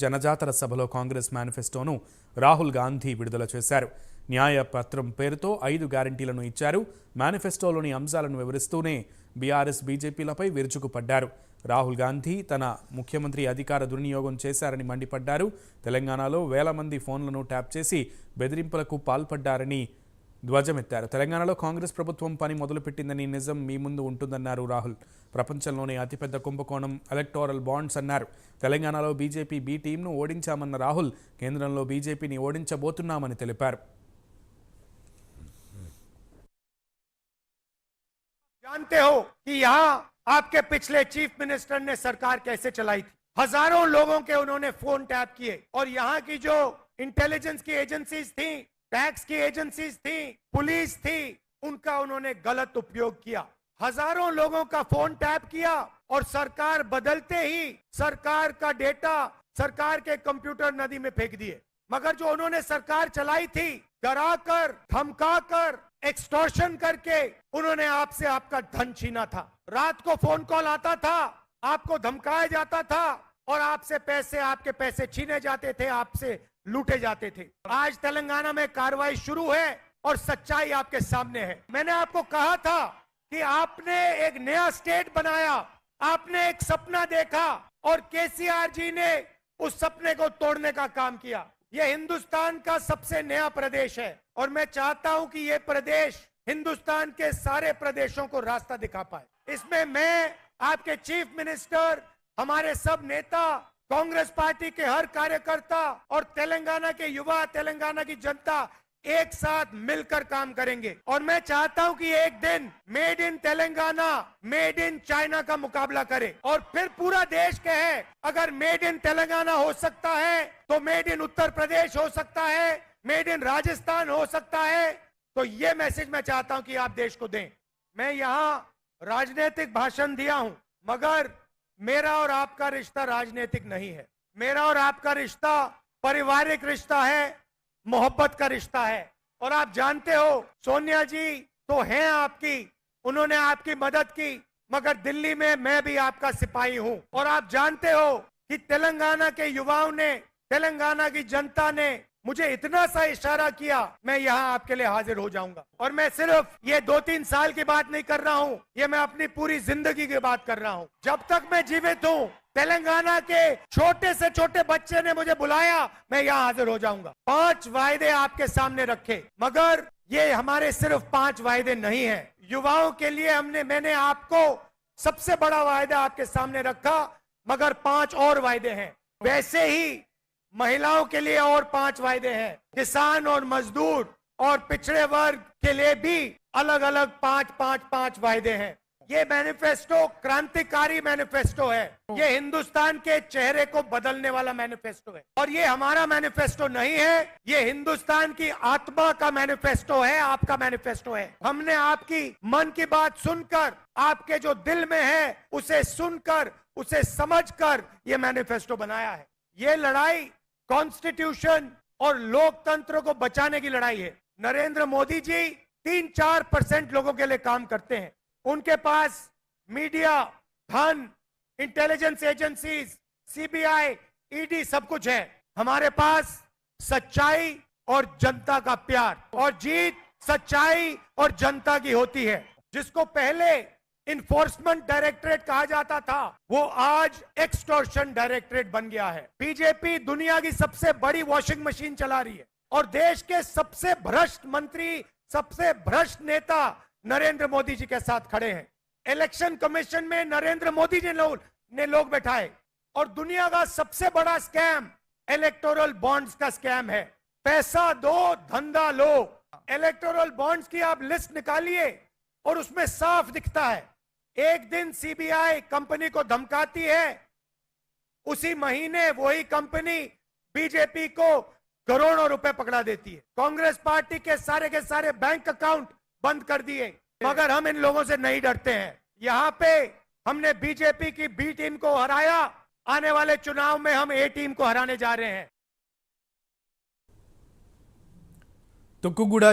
జనజాతర సభలో కాంగ్రెస్ మేనిఫెస్టోను రాహుల్ గాంధీ విడుదల చేశారు. న్యాయ పత్రం పేరుతో 5 గ్యారంటీలను ఇచ్చారు. మేనిఫెస్టోలోని అంశాలను వివరిస్తూనే బీఆర్ఎస్ బీజేపీలపై విరుచుకుపడ్డారు. రాహుల్ గాంధీ తన ముఖ్యమంత్రి అధికార దుర్వినియోగం చేశారని మండిపడ్డారు. తెలంగాణలో వేల మంది ఫోన్లను ట్యాప్ చేసి బెదిరింపులకు పాల్పడ్డారని ధ్వజమెత్తారు. తెలంగాణలో కాంగ్రెస్ ప్రభుత్వం పని మొదలుపెట్టిందని నిజం మీ ముందు ఉంటుందన్నారు రాహుల్. ప్రపంచంలోనే అతిపెద్ద కుంభకోణం ఎలక్టోరల్ బాండ్స్ అన్నారు. తెలంగాణలో బీజేపీ బి టీంను ఓడించామన్న రాహుల్ కేంద్రంలో బీజేపీని ఓడించబోతున్నామని తెలిపారు. जानते हो कि यहाँ आपके पिछले चीफ मिनिस्टर ने सरकार कैसे चलाई थी। हजारों लोगों के उन्होंने फोन टैप किए और यहाँ की जो इंटेलिजेंस की एजेंसीज थी, टैक्स की एजेंसीज थी, पुलिस थी, उनका उन्होंने गलत उपयोग किया। हजारों लोगों का फोन टैप किया और सरकार बदलते ही सरकार का डेटा सरकार के कंप्यूटर नदी में फेंक दिए। मगर जो उन्होंने सरकार चलाई थी, डराकर, धमकाकर, एक्सटॉर्शन करके उन्होंने आपसे आपका धन छीना था। रात को फोन कॉल आता था, आपको धमकाया जाता था और आपसे आपके पैसे छीने जाते थे, आपसे लूटे जाते थे। आज तेलंगाना में कार्रवाई शुरू है और सच्चाई आपके सामने है। मैंने आपको कहा था कि आपने एक नया स्टेट बनाया, आपने एक सपना देखा और केसीआर जी ने उस सपने को तोड़ने का काम किया। यह हिंदुस्तान का सबसे नया प्रदेश है और मैं चाहता हूं कि यह प्रदेश हिंदुस्तान के सारे प्रदेशों को रास्ता दिखा पाए। इसमें मैं, आपके चीफ मिनिस्टर, हमारे सब नेता, कांग्रेस पार्टी के हर कार्यकर्ता और तेलंगाना के युवा, तेलंगाना की जनता एक साथ मिलकर काम करेंगे। और मैं चाहता हूं कि एक दिन made in Telangana, made in China का मुकाबला करे और फिर पूरा देश कहे अगर मेड इन तेलंगाना हो सकता है तो मेड इन उत्तर प्रदेश हो सकता है, मेड इन राजस्थान हो सकता है। तो ये मैसेज मैं चाहता हूं कि आप देश को दें। मैं यहाँ राजनीतिक भाषण दिया हूं, मगर मेरा और आपका रिश्ता राजनीतिक नहीं है। मेरा और आपका रिश्ता पारिवारिक रिश्ता है, मोहब्बत का रिश्ता है। और आप जानते हो सोनिया जी तो हैं आपकी, उन्होंने आपकी मदद की, मगर दिल्ली में मैं भी आपका सिपाही हूं। और आप जानते हो कि तेलंगाना के युवाओं ने, तेलंगाना की जनता ने मुझे इतना सा इशारा किया, मैं यहाँ आपके लिए हाजिर हो जाऊंगा। और मैं सिर्फ ये 2-3 साल की बात नहीं कर रहा हूँ, ये मैं अपनी पूरी जिंदगी की बात कर रहा हूँ। जब तक मैं जीवित हूँ, तेलंगाना के छोटे से छोटे बच्चे ने मुझे बुलाया, मैं यहाँ हाजिर हो जाऊंगा। 5 वायदे आपके सामने रखे, मगर ये हमारे सिर्फ 5 वायदे नहीं है। युवाओं के लिए मैंने आपको सबसे बड़ा वायदा आपके सामने रखा, मगर 5 और वायदे हैं। वैसे ही महिलाओं के लिए और 5 वायदे हैं। किसान और मजदूर और पिछड़े वर्ग के लिए भी अलग अलग 5 वायदे हैं। ये मैनिफेस्टो क्रांतिकारी मैनिफेस्टो है। ये हिंदुस्तान के चेहरे को बदलने वाला मैनिफेस्टो है। और ये हमारा मैनिफेस्टो नहीं है, ये हिंदुस्तान की आत्मा का मैनिफेस्टो है, आपका मैनिफेस्टो है। हमने आपकी मन की बात सुनकर, आपके जो दिल में है उसे सुनकर, उसे समझकर ये मैनिफेस्टो बनाया है। ये लड़ाई कॉन्स्टिट्यूशन और लोकतंत्र को बचाने की लड़ाई है। नरेंद्र मोदी जी 3-4% लोगों के लिए काम करते हैं। उनके पास मीडिया, धन, इंटेलिजेंस एजेंसीज, सीबीआई, ईडी सब कुछ है। हमारे पास सच्चाई और जनता का प्यार, और जीत सच्चाई और जनता की होती है। जिसको पहले इन्फोर्समेंट डायरेक्टरेट कहा जाता था, वो आज एक्सटॉर्शन डायरेक्टरेट बन गया है। बीजेपी दुनिया की सबसे बड़ी वॉशिंग मशीन चला रही है और देश के सबसे भ्रष्ट मंत्री, सबसे भ्रष्ट नेता नरेंद्र मोदी जी के साथ खड़े हैं। इलेक्शन कमीशन में नरेंद्र मोदी जी ने लोग बैठाए। और दुनिया का सबसे बड़ा स्कैम इलेक्टोरल बॉन्ड्स का स्कैम है। पैसा दो, धंधा लो। इलेक्टोरल बॉन्ड्स की आप लिस्ट निकालिए और उसमें साफ दिखता है, एक दिन सीबीआई कंपनी को धमकाती है, उसी महीने वही कंपनी बीजेपी को करोड़ों रुपए पकड़ा देती है। कांग्रेस पार्टी के सारे बैंक अकाउंट बंद कर दिए, मगर हम इन लोगों से नहीं डरते हैं। यहाँ पे हमने बीजेपी की बी टीम को हराया, आने वाले चुनाव में हम ए टीम को हराने जा रहे हैं। तुक्कुगूड़ा